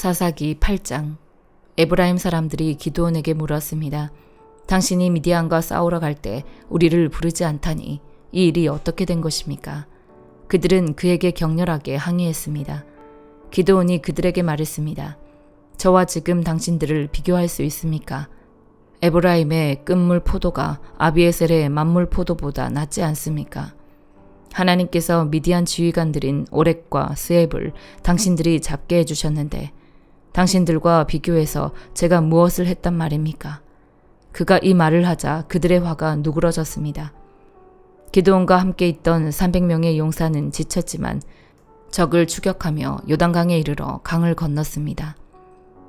사사기 8장. 에브라임 사람들이 기드온에게 물었습니다. 당신이 미디안과 싸우러 갈 때 우리를 부르지 않다니 이 일이 어떻게 된 것입니까? 그들은 그에게 격렬하게 항의했습니다. 기드온이 그들에게 말했습니다. 저와 지금 당신들을 비교할 수 있습니까? 에브라임의 끝물 포도가 아비에셀의 만물 포도보다 낫지 않습니까? 하나님께서 미디안 지휘관들인 오렉과 스앱을 당신들이 잡게 해주셨는데 당신들과 비교해서 제가 무엇을 했단 말입니까? 그가 이 말을 하자 그들의 화가 누그러졌습니다. 기드온과 함께 있던 300명의 용사는 지쳤지만 적을 추격하며 요단강에 이르러 강을 건넜습니다.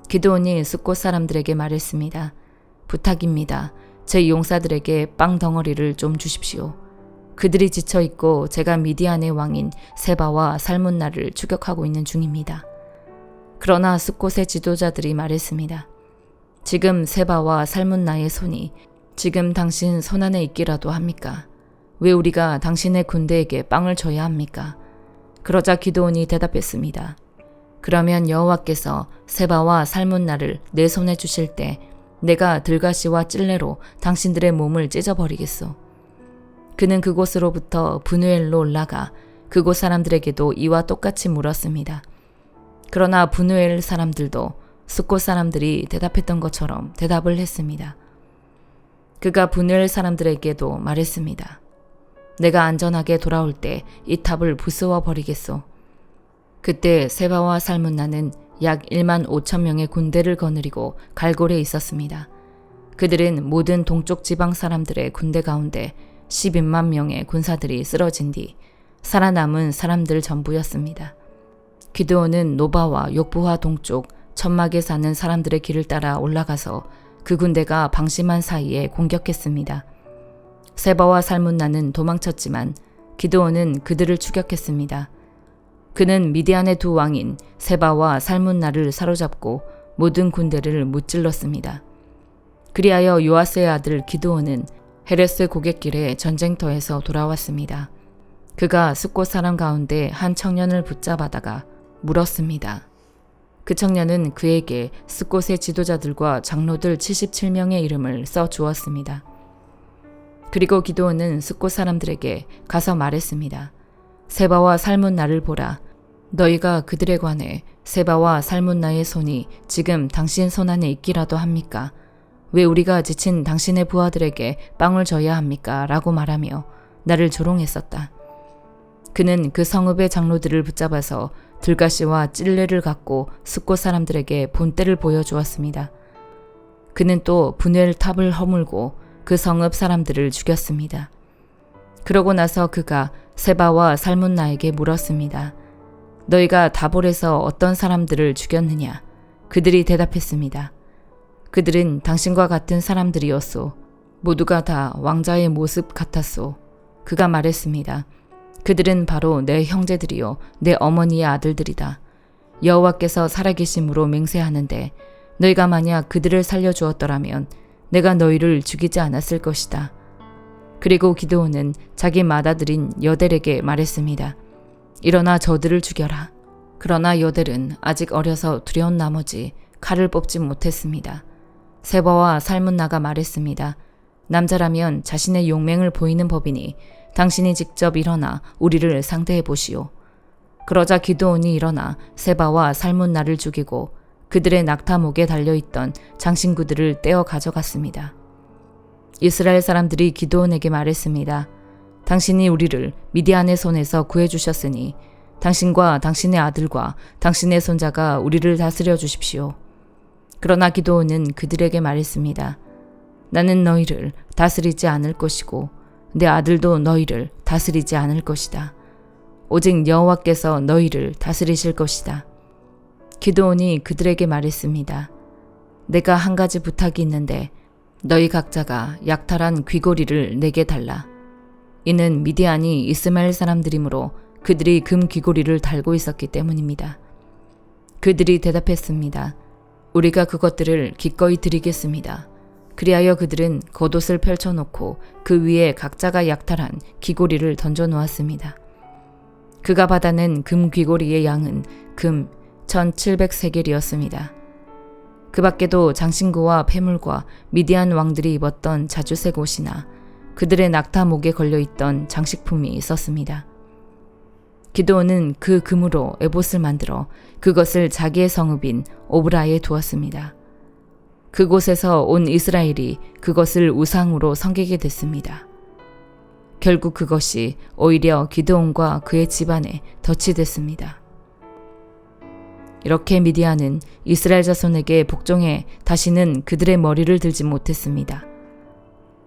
기드온이 숫곳 사람들에게 말했습니다. 부탁입니다. 제 용사들에게 빵 덩어리를 좀 주십시오. 그들이 지쳐있고 제가 미디안의 왕인 세바와 살문나를 추격하고 있는 중입니다. 그러나 숫곳의 지도자들이 말했습니다. 지금 세바와 살문나의 손이 지금 당신 손안에 있기라도 합니까? 왜 우리가 당신의 군대에게 빵을 줘야 합니까? 그러자 기드온이 대답했습니다. 그러면 여호와께서 세바와 살문나를 내 손에 주실 때 내가 들가시와 찔레로 당신들의 몸을 찢어버리겠소. 그는 그곳으로부터 브누엘로 올라가 그곳 사람들에게도 이와 똑같이 물었습니다. 그러나 브누엘 사람들도 숫곳 사람들이 대답했던 것처럼 대답을 했습니다. 그가 브누엘 사람들에게도 말했습니다. 내가 안전하게 돌아올 때 이 탑을 부수어 버리겠소. 그때 세바와 살문나는 약 1만 5천 명의 군대를 거느리고 갈골에 있었습니다. 그들은 모든 동쪽 지방 사람들의 군대 가운데 12만 명의 군사들이 쓰러진 뒤 살아남은 사람들 전부였습니다. 기드온은 노바와 욕부화 동쪽 천막에 사는 사람들의 길을 따라 올라가서 그 군대가 방심한 사이에 공격했습니다. 세바와 살문나는 도망쳤지만 기드온은 그들을 추격했습니다. 그는 미디안의 두 왕인 세바와 살문나를 사로잡고 모든 군대를 무찔렀습니다. 그리하여 요아스의 아들 기드온은 헤레스 고갯길의 전쟁터에서 돌아왔습니다. 그가 숫곳 사람 가운데 한 청년을 붙잡아다가 물었습니다. 그 청년은 그에게 숫곳의 지도자들과 장로들 77명의 이름을 써 주었습니다. 그리고 기드온은 숫곳 사람들에게 가서 말했습니다. 세바와 살문나를 보라. 너희가 그들에 관해 세바와 살문나의 손이 지금 당신 손안에 있기라도 합니까? 왜 우리가 지친 당신의 부하들에게 빵을 줘야 합니까? 라고 말하며 나를 조롱했었다. 그는 그 성읍의 장로들을 붙잡아서 들가시와 찔레를 갖고 숫곳 사람들에게 본때를 보여주었습니다. 그는 또 브누엘 탑을 허물고 그 성읍 사람들을 죽였습니다. 그러고 나서 그가 세바와 살문나에게 물었습니다. 너희가 다볼에서 어떤 사람들을 죽였느냐? 그들이 대답했습니다. 그들은 당신과 같은 사람들이었소. 모두가 다 왕자의 모습 같았소. 그가 말했습니다. 그들은 바로 내 형제들이요 내 어머니의 아들들이다. 여호와께서 살아계심으로 맹세하는데 너희가 만약 그들을 살려주었더라면 내가 너희를 죽이지 않았을 것이다. 그리고 기드온은 자기 맏아들인 여델에게 말했습니다. 일어나 저들을 죽여라. 그러나 여델은 아직 어려서 두려운 나머지 칼을 뽑지 못했습니다. 세바와 살문나가 말했습니다. 남자라면 자신의 용맹을 보이는 법이니 당신이 직접 일어나 우리를 상대해 보시오. 그러자 기드온이 일어나 세바와 살문나를 죽이고 그들의 낙타목에 달려있던 장신구들을 떼어 가져갔습니다. 이스라엘 사람들이 기드온에게 말했습니다. 당신이 우리를 미디안의 손에서 구해주셨으니 당신과 당신의 아들과 당신의 손자가 우리를 다스려 주십시오. 그러나 기드온은 그들에게 말했습니다. 나는 너희를 다스리지 않을 것이고 내 아들도 너희를 다스리지 않을 것이다. 오직 여호와께서 너희를 다스리실 것이다. 기드온이 그들에게 말했습니다. 내가 한 가지 부탁이 있는데 너희 각자가 약탈한 귀고리를 내게 달라. 이는 미디안이 이스마엘 사람들이므로 그들이 금 귀고리를 달고 있었기 때문입니다. 그들이 대답했습니다. 우리가 그것들을 기꺼이 드리겠습니다. 그리하여 그들은 겉옷을 펼쳐놓고 그 위에 각자가 약탈한 귀고리를 던져놓았습니다. 그가 받아낸 금 귀고리의 양은 금 1700세겔이었습니다. 그 밖에도 장신구와 폐물과 미디안 왕들이 입었던 자주색 옷이나 그들의 낙타 목에 걸려있던 장식품이 있었습니다. 기드온은 그 금으로 에봇을 만들어 그것을 자기의 성읍인 오브라에 두었습니다. 그곳에서 온 이스라엘이 그것을 우상으로 섬기게 됐습니다. 결국 그것이 오히려 기드온과 그의 집안에 덫이 됐습니다. 이렇게 미디안은 이스라엘 자손에게 복종해 다시는 그들의 머리를 들지 못했습니다.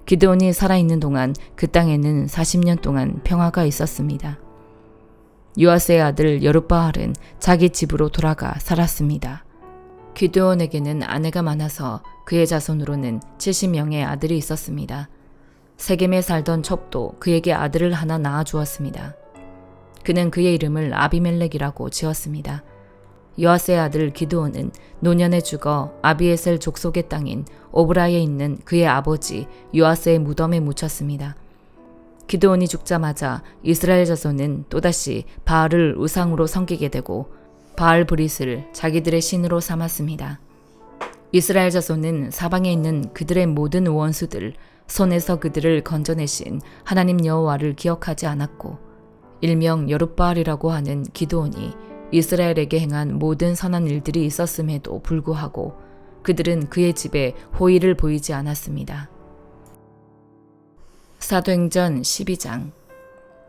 기드온이 살아있는 동안 그 땅에는 40년 동안 평화가 있었습니다. 요아스의 아들 여룻바알은 자기 집으로 돌아가 살았습니다. 기드온에게는 아내가 많아서 그의 자손으로는 70명의 아들이 있었습니다. 세겜에 살던 첩도 그에게 아들을 하나 낳아주었습니다. 그는 그의 이름을 아비멜렉이라고 지었습니다. 요아스의 아들 기드온은 노년에 죽어 아비에셀 족속의 땅인 오브라에 있는 그의 아버지 요아스의 무덤에 묻혔습니다. 기드온이 죽자마자 이스라엘 자손은 또다시 바알을 우상으로 섬기게 되고 바알 브릿을 자기들의 신으로 삼았습니다. 이스라엘 자손은 사방에 있는 그들의 모든 원수들 손에서 그들을 건져내신 하나님 여호와를 기억하지 않았고 일명 여룻바알이라고 하는 기드온이 이스라엘에게 행한 모든 선한 일들이 있었음에도 불구하고 그들은 그의 집에 호의를 보이지 않았습니다. 사도행전 12장.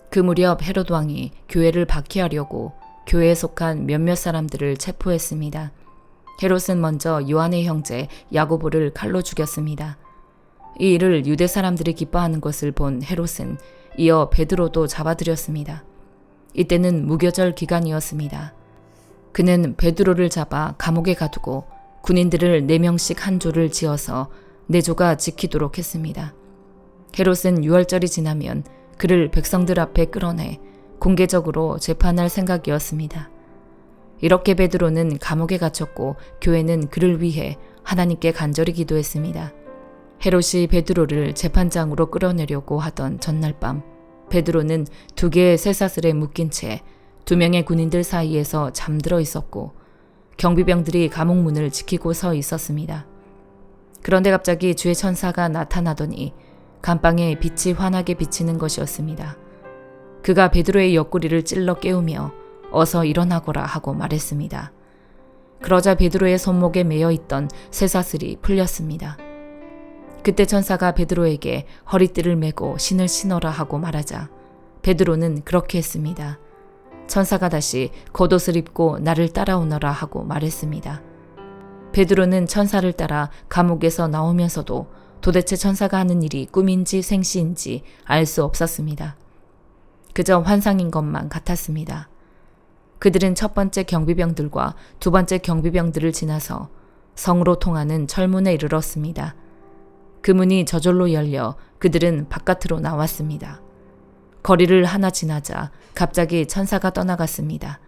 그 무렵 헤롯 왕이 교회를 박해하려고 교회에 속한 몇몇 사람들을 체포했습니다. 헤롯은 먼저 요한의 형제 야고보를 칼로 죽였습니다. 이 일을 유대 사람들이 기뻐하는 것을 본 헤롯은 이어 베드로도 잡아들였습니다. 이때는 무교절 기간이었습니다. 그는 베드로를 잡아 감옥에 가두고 군인들을 4명씩 한 조를 지어서 4조가 지키도록 했습니다. 헤롯은 유월절이 지나면 그를 백성들 앞에 끌어내 공개적으로 재판할 생각이었습니다. 이렇게 베드로는 감옥에 갇혔고 교회는 그를 위해 하나님께 간절히 기도했습니다. 헤롯이 베드로를 재판장으로 끌어내려고 하던 전날 밤 베드로는 2개의 쇠사슬에 묶인 채 2명의 군인들 사이에서 잠들어 있었고 경비병들이 감옥 문을 지키고 서 있었습니다. 그런데 갑자기 주의 천사가 나타나더니 감방에 빛이 환하게 비치는 것이었습니다. 그가 베드로의 옆구리를 찔러 깨우며 어서 일어나거라 하고 말했습니다. 그러자 베드로의 손목에 매여 있던 쇠사슬이 풀렸습니다. 그때 천사가 베드로에게 허리띠를 메고 신을 신어라 하고 말하자 베드로는 그렇게 했습니다. 천사가 다시 겉옷을 입고 나를 따라오너라 하고 말했습니다. 베드로는 천사를 따라 감옥에서 나오면서도 도대체 천사가 하는 일이 꿈인지 생시인지 알 수 없었습니다. 그저 환상인 것만 같았습니다. 그들은 첫 번째 경비병들과 두 번째 경비병들을 지나서 성으로 통하는 철문에 이르렀습니다. 그 문이 저절로 열려 그들은 바깥으로 나왔습니다. 거리를 하나 지나자 갑자기 천사가 떠나갔습니다.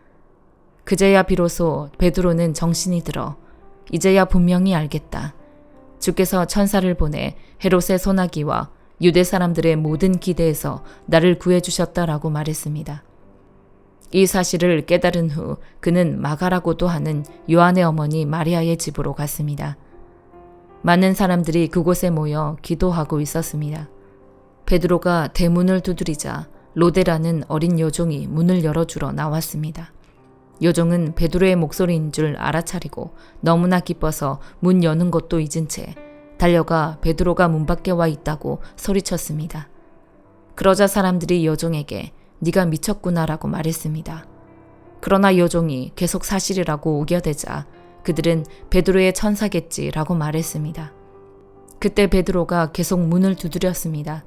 그제야 비로소 베드로는 정신이 들어 이제야 분명히 알겠다. 주께서 천사를 보내 헤롯의 소나기와 유대 사람들의 모든 기대에서 나를 구해주셨다라고 말했습니다. 이 사실을 깨달은 후 그는 마가라고도 하는 요한의 어머니 마리아의 집으로 갔습니다. 많은 사람들이 그곳에 모여 기도하고 있었습니다. 베드로가 대문을 두드리자 로데라는 어린 여종이 문을 열어주러 나왔습니다. 여종은 베드로의 목소리인 줄 알아차리고 너무나 기뻐서 문 여는 것도 잊은 채 달려가 베드로가 문 밖에 와 있다고 소리쳤습니다. 그러자 사람들이 여종에게 네가 미쳤구나라고 말했습니다. 그러나 여종이 계속 사실이라고 우겨대자 그들은 베드로의 천사겠지라고 말했습니다. 그때 베드로가 계속 문을 두드렸습니다.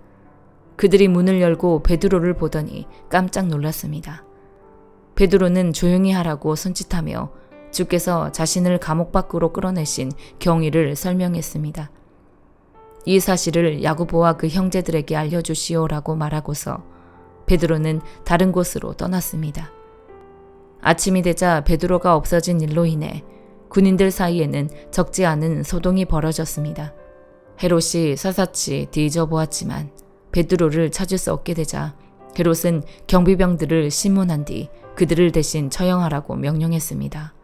그들이 문을 열고 베드로를 보더니 깜짝 놀랐습니다. 베드로는 조용히 하라고 손짓하며 주께서 자신을 감옥 밖으로 끌어내신 경위를 설명했습니다. 이 사실을 야고보와 그 형제들에게 알려주시오라고 말하고서 베드로는 다른 곳으로 떠났습니다. 아침이 되자 베드로가 없어진 일로 인해 군인들 사이에는 적지 않은 소동이 벌어졌습니다. 헤롯이 샅샅이 뒤져보았지만 베드로를 찾을 수 없게 되자 헤롯은 경비병들을 심문한 뒤 그들을 대신 처형하라고 명령했습니다.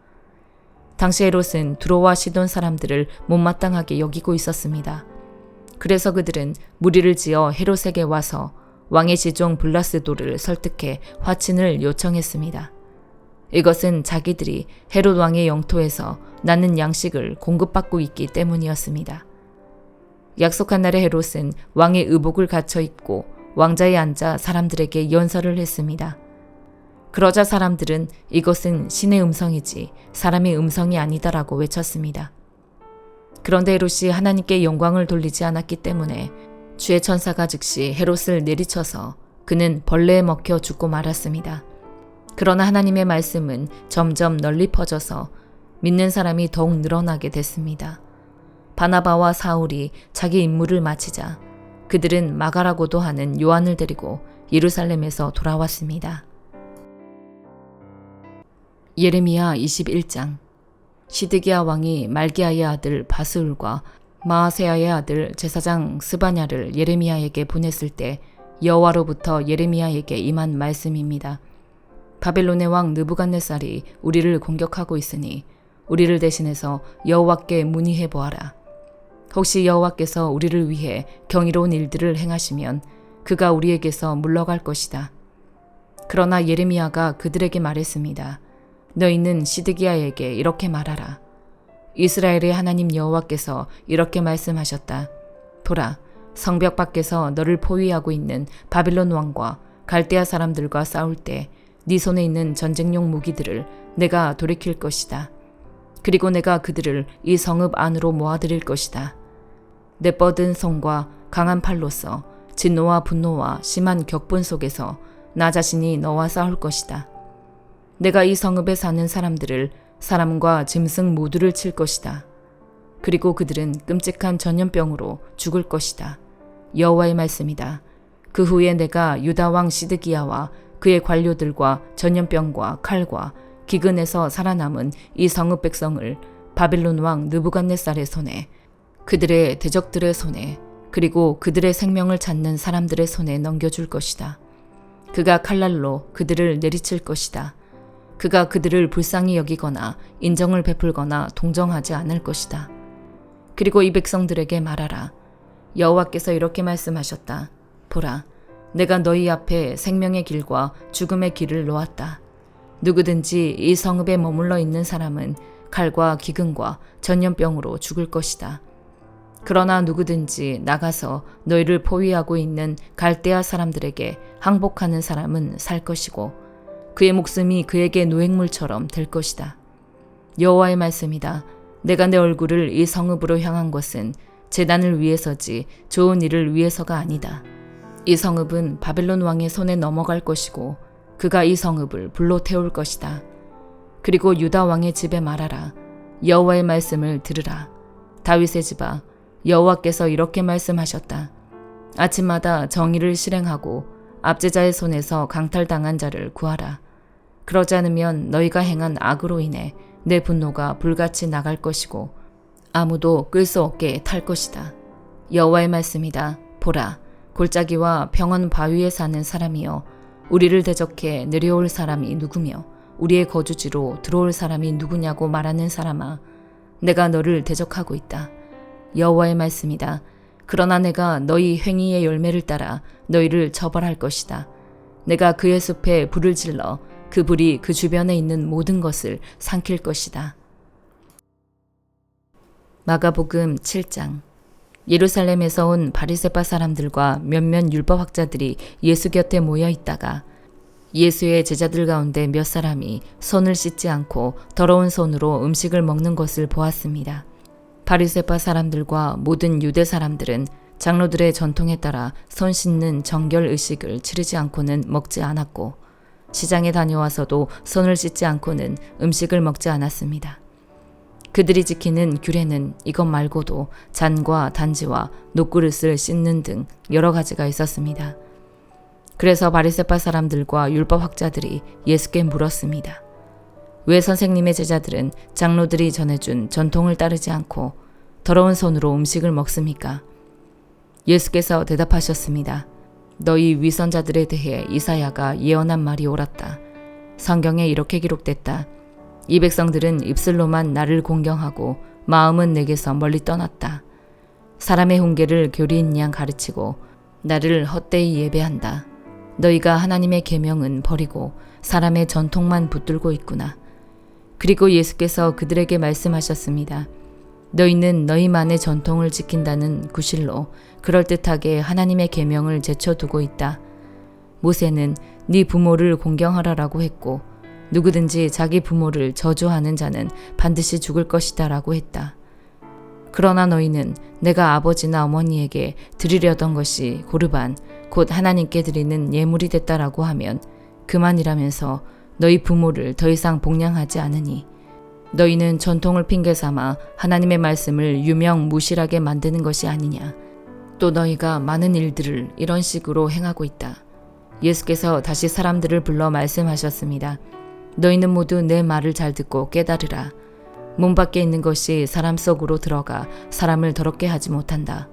당시 헤롯은 두로와 시돈 사람들을 못마땅하게 여기고 있었습니다. 그래서 그들은 무리를 지어 헤롯에게 와서 왕의 지종 블라스도를 설득해 화친을 요청했습니다. 이것은 자기들이 헤롯 왕의 영토에서 나는 양식을 공급받고 있기 때문이었습니다. 약속한 날에 헤롯은 왕의 의복을 갖춰 입고 왕자에 앉아 사람들에게 연설을 했습니다. 그러자 사람들은 이것은 신의 음성이지 사람의 음성이 아니다라고 외쳤습니다. 그런데 헤롯이 하나님께 영광을 돌리지 않았기 때문에 주의 천사가 즉시 헤롯을 내리쳐서 그는 벌레에 먹혀 죽고 말았습니다. 그러나 하나님의 말씀은 점점 널리 퍼져서 믿는 사람이 더욱 늘어나게 됐습니다. 바나바와 사울이 자기 임무를 마치자 그들은 마가라고도 하는 요한을 데리고 예루살렘에서 돌아왔습니다. 예레미야 21장. 시드기야 왕이 말기야의 아들 바스울과 마아세야의 아들 제사장 스바냐를 예레미야에게 보냈을 때 여호와로부터 예레미야에게 임한 말씀입니다. 바벨론의 왕 느부갓네살이 우리를 공격하고 있으니 우리를 대신해서 여호와께 문의해 보아라. 혹시 여호와께서 우리를 위해 경이로운 일들을 행하시면 그가 우리에게서 물러갈 것이다. 그러나 예레미야가 그들에게 말했습니다. 너희는 시드기야에게 이렇게 말하라. 이스라엘의 하나님 여호와께서 이렇게 말씀하셨다. 보라, 성벽 밖에서 너를 포위하고 있는 바빌론 왕과 갈대아 사람들과 싸울 때 네 손에 있는 전쟁용 무기들을 내가 돌이킬 것이다. 그리고 내가 그들을 이 성읍 안으로 모아들일 것이다. 내 뻗은 손과 강한 팔로서 진노와 분노와 심한 격분 속에서 나 자신이 너와 싸울 것이다. 내가 이 성읍에 사는 사람들을 사람과 짐승 모두를 칠 것이다. 그리고 그들은 끔찍한 전염병으로 죽을 것이다. 여호와의 말씀이다. 그 후에 내가 유다 왕 시드기야와 그의 관료들과 전염병과 칼과 기근에서 살아남은 이 성읍 백성을 바빌론 왕 느부갓네살의 손에, 그들의 대적들의 손에, 그리고 그들의 생명을 찾는 사람들의 손에 넘겨줄 것이다. 그가 칼날로 그들을 내리칠 것이다. 그가 그들을 불쌍히 여기거나 인정을 베풀거나 동정하지 않을 것이다. 그리고 이 백성들에게 말하라. 여호와께서 이렇게 말씀하셨다. 보라, 내가 너희 앞에 생명의 길과 죽음의 길을 놓았다. 누구든지 이 성읍에 머물러 있는 사람은 칼과 기근과 전염병으로 죽을 것이다. 그러나 누구든지 나가서 너희를 포위하고 있는 갈대아 사람들에게 항복하는 사람은 살 것이고 그의 목숨이 그에게 노획물처럼 될 것이다. 여호와의 말씀이다. 내가 내 얼굴을 이 성읍으로 향한 것은 제단을 위해서지 좋은 일을 위해서가 아니다. 이 성읍은 바벨론 왕의 손에 넘어갈 것이고 그가 이 성읍을 불로 태울 것이다. 그리고 유다 왕의 집에 말하라. 여호와의 말씀을 들으라. 다윗의 집아, 여호와께서 이렇게 말씀하셨다. 아침마다 정의를 실행하고 압제자의 손에서 강탈당한 자를 구하라. 그러지 않으면 너희가 행한 악으로 인해 내 분노가 불같이 나갈 것이고 아무도 끌 수 없게 탈 것이다. 여호와의 말씀이다. 보라, 골짜기와 평원 바위에 사는 사람이여, 우리를 대적해 내려올 사람이 누구며 우리의 거주지로 들어올 사람이 누구냐고 말하는 사람아, 내가 너를 대적하고 있다. 여호와의 말씀이다. 그러나 내가 너희 행위의 열매를 따라 너희를 처벌할 것이다. 내가 그의 숲에 불을 질러 그 불이 그 주변에 있는 모든 것을 삼킬 것이다. 마가복음 7장. 예루살렘에서 온 바리새파 사람들과 몇몇 율법학자들이 예수 곁에 모여 있다가 예수의 제자들 가운데 몇 사람이 손을 씻지 않고 더러운 손으로 음식을 먹는 것을 보았습니다. 바리새파 사람들과 모든 유대 사람들은 장로들의 전통에 따라 손 씻는 정결 의식을 치르지 않고는 먹지 않았고 시장에 다녀와서도 손을 씻지 않고는 음식을 먹지 않았습니다. 그들이 지키는 규례는 이것 말고도 잔과 단지와 녹그릇을 씻는 등 여러 가지가 있었습니다. 그래서 바리새파 사람들과 율법학자들이 예수께 물었습니다. 왜 선생님의 제자들은 장로들이 전해준 전통을 따르지 않고 더러운 손으로 음식을 먹습니까? 예수께서 대답하셨습니다. 너희 위선자들에 대해 이사야가 예언한 말이 옳았다. 성경에 이렇게 기록됐다. 이 백성들은 입술로만 나를 공경하고 마음은 내게서 멀리 떠났다. 사람의 훈계를 교리인 양 가르치고 나를 헛되이 예배한다. 너희가 하나님의 계명은 버리고 사람의 전통만 붙들고 있구나. 그리고 예수께서 그들에게 말씀하셨습니다. 너희는 너희만의 전통을 지킨다는 구실로 그럴듯하게 하나님의 계명을 제쳐두고 있다. 모세는 네 부모를 공경하라라고 했고 누구든지 자기 부모를 저주하는 자는 반드시 죽을 것이다 라고 했다. 그러나 너희는 내가 아버지나 어머니에게 드리려던 것이 고르반 곧 하나님께 드리는 예물이 됐다라고 하면 그만이라면서 너희 부모를 더 이상 복양하지 않으니 너희는 전통을 핑계삼아 하나님의 말씀을 유명무실하게 만드는 것이 아니냐. 또 너희가 많은 일들을 이런 식으로 행하고 있다. 예수께서 다시 사람들을 불러 말씀하셨습니다. 너희는 모두 내 말을 잘 듣고 깨달으라. 몸 밖에 있는 것이 사람 속으로 들어가 사람을 더럽게 하지 못한다.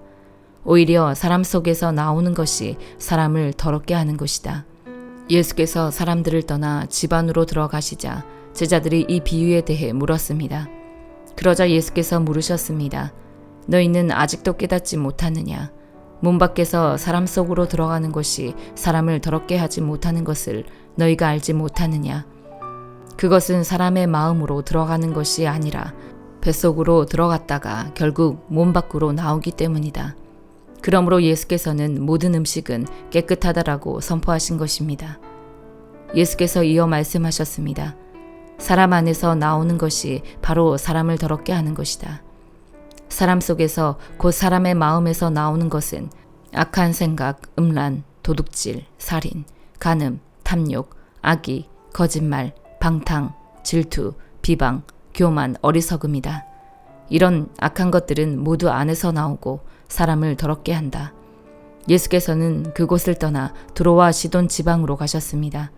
오히려 사람 속에서 나오는 것이 사람을 더럽게 하는 것이다. 예수께서 사람들을 떠나 집 안으로 들어가시자 제자들이 이 비유에 대해 물었습니다. 그러자 예수께서 물으셨습니다. 너희는 아직도 깨닫지 못하느냐? 몸 밖에서 사람 속으로 들어가는 것이 사람을 더럽게 하지 못하는 것을 너희가 알지 못하느냐? 그것은 사람의 마음으로 들어가는 것이 아니라 뱃속으로 들어갔다가 결국 몸 밖으로 나오기 때문이다. 그러므로 예수께서는 모든 음식은 깨끗하다라고 선포하신 것입니다. 예수께서 이어 말씀하셨습니다. 사람 안에서 나오는 것이 바로 사람을 더럽게 하는 것이다. 사람 속에서 곧 사람의 마음에서 나오는 것은 악한 생각, 음란, 도둑질, 살인, 간음, 탐욕, 악의, 거짓말, 방탕, 질투, 비방, 교만, 어리석음이다. 이런 악한 것들은 모두 안에서 나오고 사람을 더럽게 한다. 예수께서는 그곳을 떠나 두로와 시돈 지방으로 가셨습니다.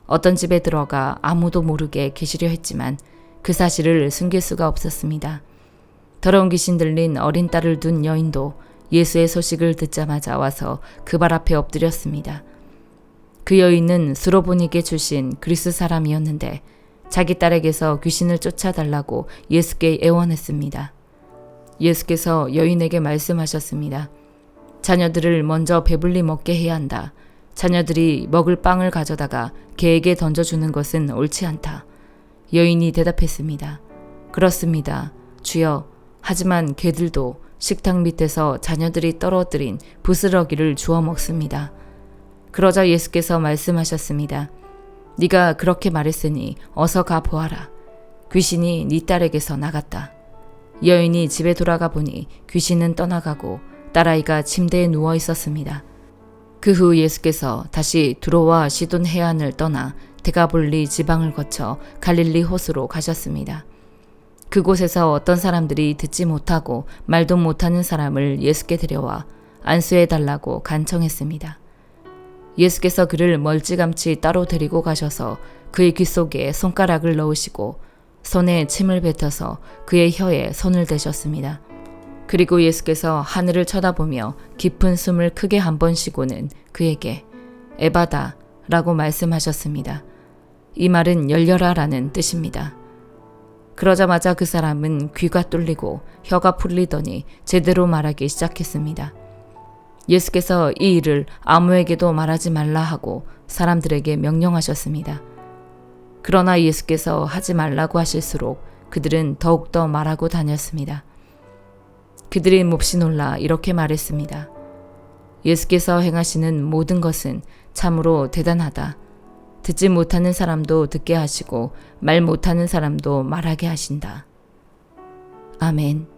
어떤 집에 들어가 아무도 모르게 계시려 했지만 그 사실을 숨길 수가 없었습니다. 더러운 귀신 들린 어린 딸을 둔 여인도 예수의 소식을 듣자마자 와서 그 발 앞에 엎드렸습니다. 그 여인은 수로보니게 출신 그리스 사람이었는데 자기 딸에게서 귀신을 쫓아달라고 예수께 애원했습니다. 예수께서 여인에게 말씀하셨습니다. 자녀들을 먼저 배불리 먹게 해야 한다. 자녀들이 먹을 빵을 가져다가 개에게 던져주는 것은 옳지 않다. 여인이 대답했습니다. 그렇습니다. 주여, 하지만 개들도 식탁 밑에서 자녀들이 떨어뜨린 부스러기를 주워 먹습니다. 그러자 예수께서 말씀하셨습니다. 네가 그렇게 말했으니 어서 가 보아라. 귀신이 네 딸에게서 나갔다. 여인이 집에 돌아가 보니 귀신은 떠나가고 딸아이가 침대에 누워 있었습니다. 그 후 예수께서 다시 두로와 시돈 해안을 떠나 데가볼리 지방을 거쳐 갈릴리 호수로 가셨습니다. 그곳에서 어떤 사람들이 듣지 못하고 말도 못하는 사람을 예수께 데려와 안수해달라고 간청했습니다. 예수께서 그를 멀찌감치 따로 데리고 가셔서 그의 귀 속에 손가락을 넣으시고 손에 침을 뱉어서 그의 혀에 손을 대셨습니다. 그리고 예수께서 하늘을 쳐다보며 깊은 숨을 크게 한 번 쉬고는 그에게 에바다 라고 말씀하셨습니다. 이 말은 열려라 라는 뜻입니다. 그러자마자 그 사람은 귀가 뚫리고 혀가 풀리더니 제대로 말하기 시작했습니다. 예수께서 이 일을 아무에게도 말하지 말라 하고 사람들에게 명령하셨습니다. 그러나 예수께서 하지 말라고 하실수록 그들은 더욱더 말하고 다녔습니다. 그들이 몹시 놀라 이렇게 말했습니다. 예수께서 행하시는 모든 것은 참으로 대단하다. 듣지 못하는 사람도 듣게 하시고 말 못하는 사람도 말하게 하신다. 아멘.